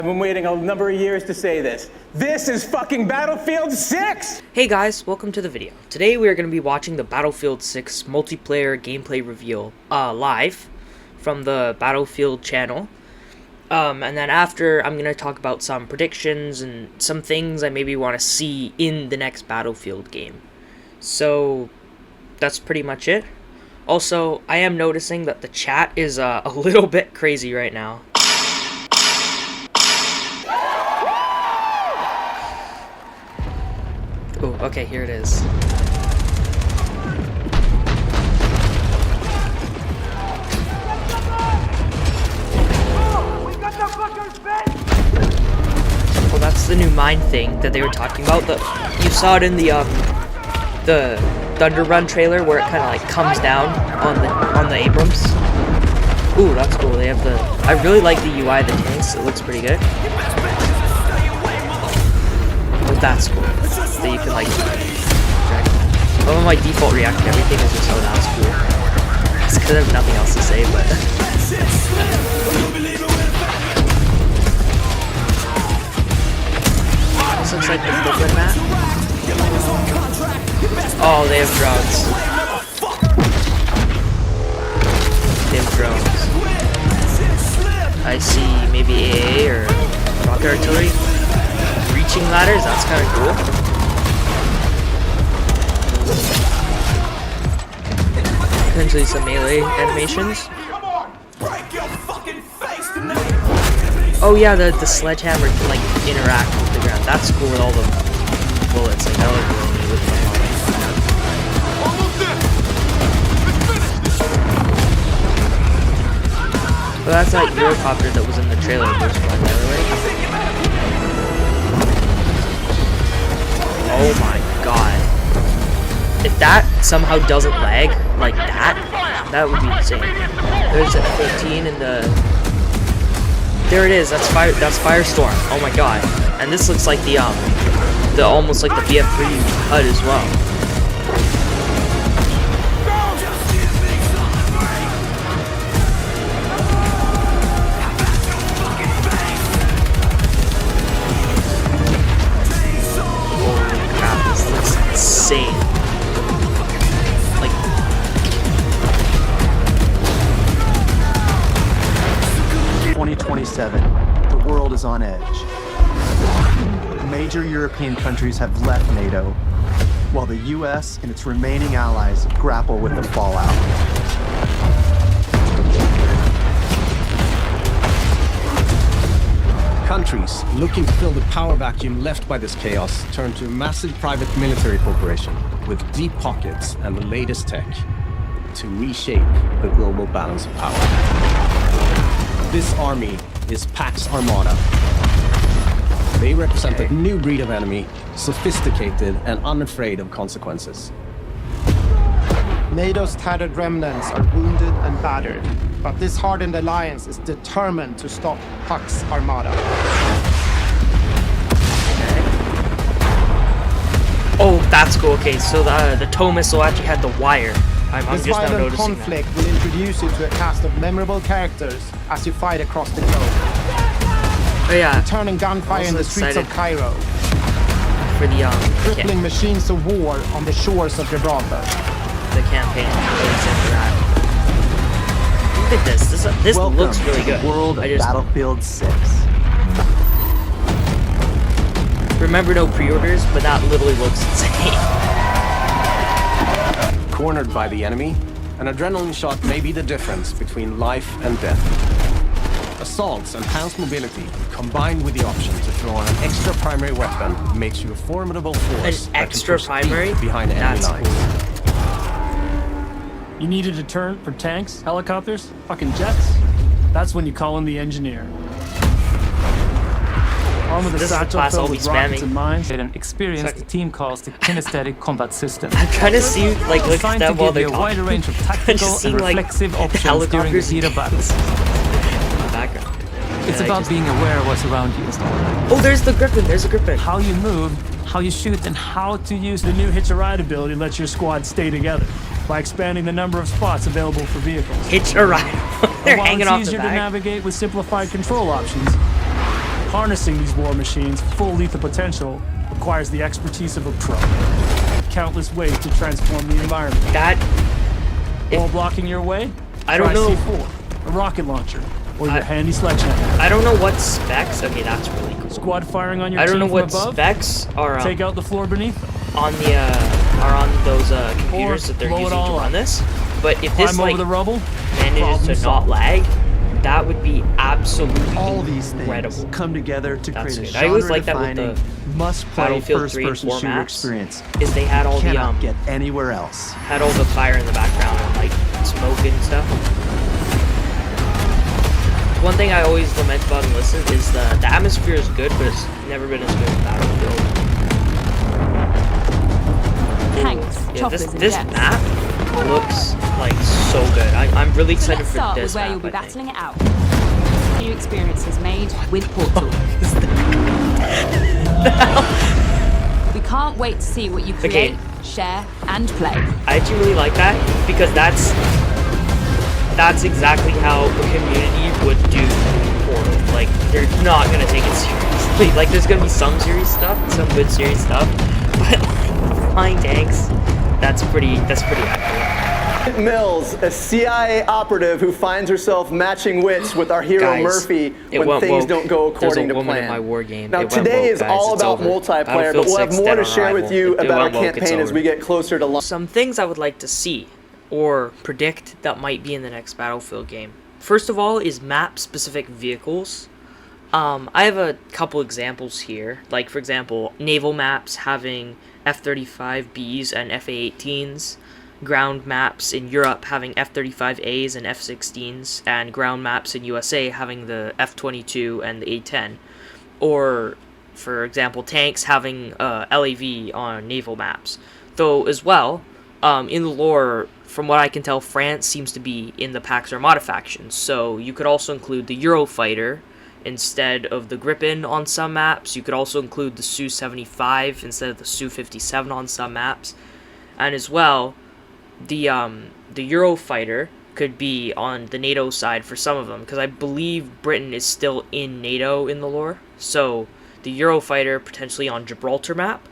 I've been waiting a number of years to say this. This is fucking Battlefield 6! Hey guys, welcome to the video. Today we are going to be watching the Battlefield 6 multiplayer gameplay reveal live from the Battlefield channel. And then after, I'm going to talk about some predictions and some things I maybe want to see in the next Battlefield game. So, that's pretty much it. Also, I am noticing that the chat is a little bit crazy right now. Oh, okay, here it is. Well, that's the new mine thing that they were talking about. You saw it in the Thunder Run trailer where it kind of like comes down on the Abrams. Ooh, that's cool. They have I really like the UI of the tanks. It looks pretty good. Oh, that's cool. That you can like drag. Oh, my default react to everything is just, oh, that's cool. It's because I have nothing else to say, but this looks like the Brooklyn map. Oh, they have drones. They have drones. I see maybe AA or rocket artillery. Reaching ladders, that's kind of cool. Potentially some melee animations. Oh yeah, the sledgehammer can like interact with the ground. That's cool with all the bullets. Like that would really neat with them. Well, that's that Eurocopter that was in the trailer that was flying the other way. Oh my god. If that somehow doesn't lag like that would be insane. There's a 15 in the... There it is, that's Firestorm. Oh my god. And this looks like the almost like the BF3 HUD as well. Insane. Like 2027, the world is on edge. Major European countries have left NATO, while the US and its remaining allies grapple with the fallout. Countries looking to fill the power vacuum left by this chaos turn to a massive private military corporation with deep pockets and the latest tech to reshape the global balance of power. This army is Pax Armada. They represent a new breed of enemy, sophisticated and unafraid of consequences. NATO's tattered remnants are wounded and battered, but this hardened alliance is determined to stop Pax Armada. oh, that's cool. Okay, so the tow missile actually had the wire. I'm This just now violent noticing conflict will introduce you to a cast of memorable characters as you fight across the globe. Oh yeah, Returning gunfire in the streets of Cairo. for the Crippling machines of war on the shores of Gibraltar. the campaign. Really excited for that. Look at this. This looks really good. World of Battlefield 6. Remember, no pre-orders, but that literally looks insane. Cornered by the enemy, an adrenaline shot may be the difference between life and death. Assaults and enhanced mobility, combined with the option to throw on an extra primary weapon, makes you a formidable force. An extra primary? Behind enemy lines. Cool. You need a deterrent for tanks, helicopters, fucking jets? That's when you call in the engineer. Arm with a This is the satchel class I'll filled be with rockets spamming. and mines. An experienced team calls the kinesthetic combat system. I'm trying to see, like, look at Designed to them while give they're you a wider talking. range of I'm tactical just seeing, and like, reflexive options during the helicopters heat of battle. Background. It's Yeah, about being aware of what's around you. Oh, there's the Griffin. There's a Griffin. How you move, how you shoot, and how to use The new hitch-a-ride ability lets your squad stay together by expanding the number of spots available for vehicles. Hitch a ride. They're While hanging it's off the easier to back. navigate with simplified control options, Harnessing these war machines' full lethal potential requires the expertise of a pro. Countless ways to transform the environment. That... While blocking your way, I don't try know. C4, a rocket launcher, or your handy sledgehammer. I don't know what specs... Okay, that's really cool. Squad firing on your I don't team know from what above, specs are take out the floor beneath them. on the are on those computers that they're blow it using to all run up. this. But if this Climb like over the rubble, manages problem to solved. not lag, that would be absolutely All these incredible. things come together to That's create a good. I always like that with genre-defining, must-play Battlefield 3 and first-person 4 shooter maps, experience. is they had all the Cannot get anywhere else. had all the fire in the background and like smoke and stuff. One thing I always lament about Enlisted is the atmosphere is good, but it's never been as good as Battlefield. Tanks, Yeah, choppers, this and this jets. map looks like so good. I'm really So excited let's for start this with where map. you'll be I think. battling it out. New experiences made with Portal. We can't wait to see what you create, share, and play. I actually really like that because that's exactly how the community would do Portal. Like they're not gonna take it seriously. Like there's gonna be some serious stuff, some good serious stuff, but like flying tanks, that's pretty accurate. Mills, a CIA operative who finds herself matching wits with our hero Guys, Murphy it when went things woke. don't go There's a according to woman in plan. my war game. Now It went today woke, is guys. all It's about over. multiplayer, Battlefield but we'll have 6 more dead to on share with arrival. you It about our went woke, it's campaign as over. we get closer to launch. Some things I would like to see or predict that might be in the next Battlefield game. First of all is map-specific vehicles. I have a couple examples here. Like, for example, naval maps having F-35Bs and FA-18s. Ground maps in Europe having F-35As and F-16s. And ground maps in USA having the F-22 and the A-10. Or, for example, tanks having LAV on naval maps. Though, as well, in the lore, from what I can tell, France seems to be in the Pax Armada faction, so you could also include the Eurofighter instead of the Gripen on some maps. You could also include the Su-75 instead of the Su-57 on some maps. And as well, the Eurofighter could be on the NATO side for some of them, because I believe Britain is still in NATO in the lore, so the Eurofighter potentially on Gibraltar map.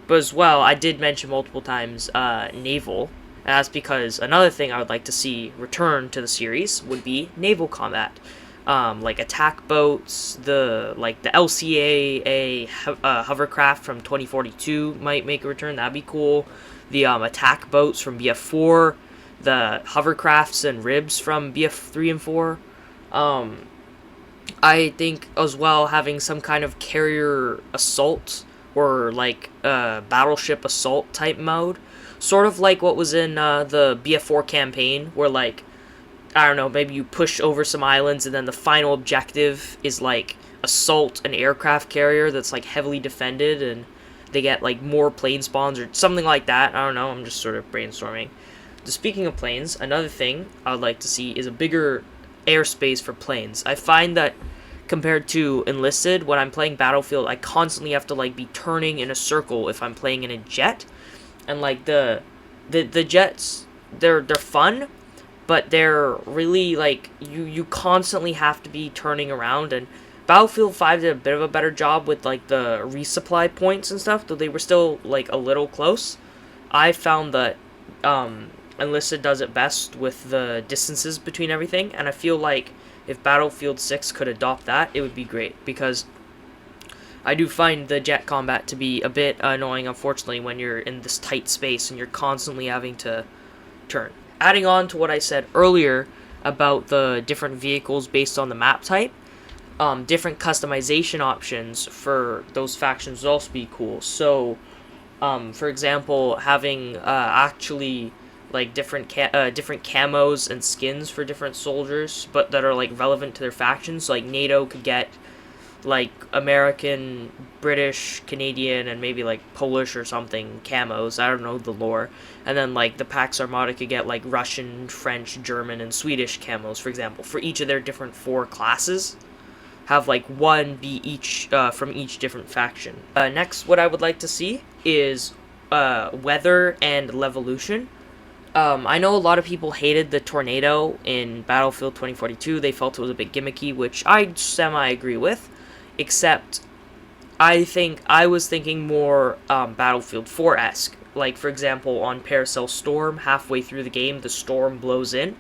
But as well, I did mention multiple times naval, and that's because another thing I would like to see return to the series would be naval combat. Like attack boats, the LCAA hovercraft from 2042 might make a return, that'd be cool. The attack boats from BF4, the hovercrafts and ribs from BF3 and 4. I think as well having some kind of carrier assault or like battleship assault type mode, sort of like what was in the BF4 campaign, where like, I don't know, maybe you push over some islands and then the final objective is like assault an aircraft carrier that's like heavily defended and they get like more plane spawns or something like that. I don't know, I'm just sort of brainstorming. Speaking of planes, another thing I would like to see is a bigger airspace for planes. I find that compared to Enlisted, when I'm playing Battlefield, I constantly have to like be turning in a circle if I'm playing in a jet. And like the jets, they're fun, but they're really like you constantly have to be turning around. And Battlefield 5 did a bit of a better job with like the resupply points and stuff, though they were still like a little close. I found that Enlisted does it best with the distances between everything, and I feel like if Battlefield 6 could adopt that, it would be great, because I do find the jet combat to be a bit annoying, unfortunately, when you're in this tight space and you're constantly having to turn. Adding on to what I said earlier about the different vehicles based on the map type, different customization options for those factions would also be cool. So, for example, having actually like different camos and skins for different soldiers, but that are like relevant to their factions. So, like NATO could get like American, British, Canadian, and maybe like Polish or something camos. I don't know the lore. And then like the Pax Armada could get like Russian, French, German, and Swedish camos, for example, for each of their different 4 classes. Have like one be each from each different faction. Next, what I would like to see is weather and levolution. I know a lot of people hated the tornado in Battlefield 2042. They felt it was a bit gimmicky, which I semi-agree with. except I was thinking more Battlefield 4-esque. Like, for example, on Paracel Storm, halfway through the game, the storm blows in.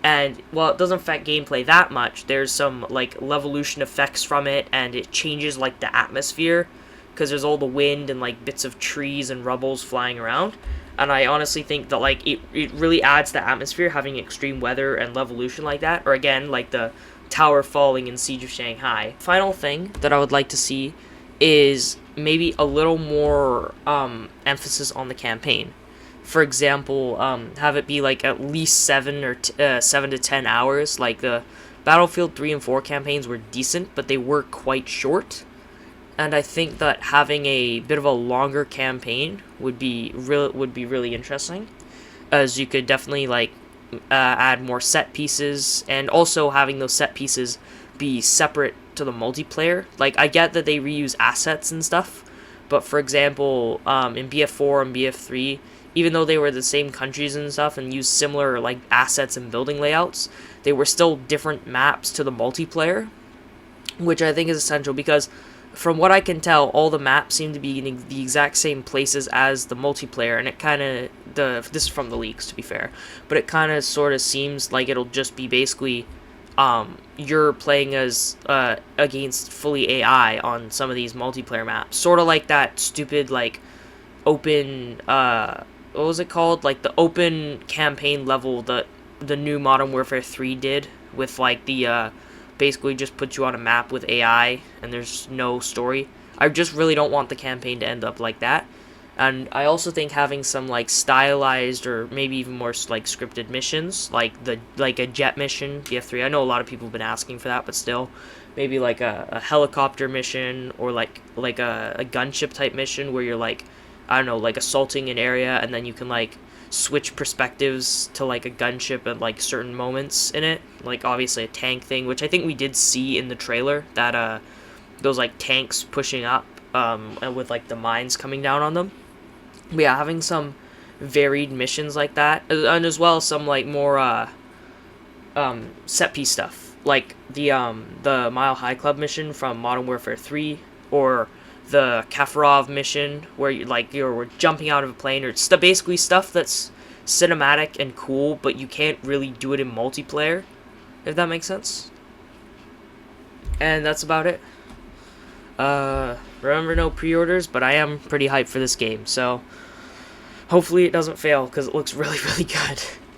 And, while it doesn't affect gameplay that much, there's some, like, levolution effects from it, and it changes, like, the atmosphere, because there's all the wind and, like, bits of trees and rubbles flying around. And I honestly think that, like, it really adds to the atmosphere, having extreme weather and levolution like that. Or, again, like the tower falling in Siege of Shanghai. Final thing that I would like to see is maybe a little more emphasis on the campaign. For example, have it be like at least 7 to 10 hours. Like the Battlefield 3 and 4 campaigns were decent, but they were quite short. And I think that having a bit of a longer campaign would be really interesting, as you could definitely like add more set pieces, and also having those set pieces be separate to the multiplayer. Like, I get that they reuse assets and stuff, but for example, in BF4 and BF3, even though they were the same countries and stuff and used similar like assets and building layouts, they were still different maps to the multiplayer, which I think is essential, because from what I can tell, all the maps seem to be in the exact same places as the multiplayer, and it kind of, this is from the leaks to be fair, but it kind of sort of seems like it'll just be basically you're playing as against fully AI on some of these multiplayer maps, sort of like that stupid like open what was it called, like the open campaign level that the new Modern Warfare 3 did, with like the basically just put you on a map with AI and there's no story. I just really don't want the campaign to end up like that. And I also think having some like stylized or maybe even more like scripted missions, like a jet mission, BF3. I know a lot of people have been asking for that, but still, maybe like a helicopter mission, or like a gunship type mission where you're like, I don't know, like assaulting an area, and then you can like switch perspectives to like a gunship at like certain moments in it, like obviously a tank thing, which I think we did see in the trailer, that those like tanks pushing up and with like the mines coming down on them. But yeah, having some varied missions like that, and as well as some like more set piece stuff, like the Mile High Club mission from Modern Warfare 3, or the Kafarov mission where you're jumping out of a plane, or basically stuff that's cinematic and cool, but you can't really do it in multiplayer, if that makes sense. And that's about it. Remember, no pre-orders, but I am pretty hyped for this game, so hopefully it doesn't fail, because it looks really, really good.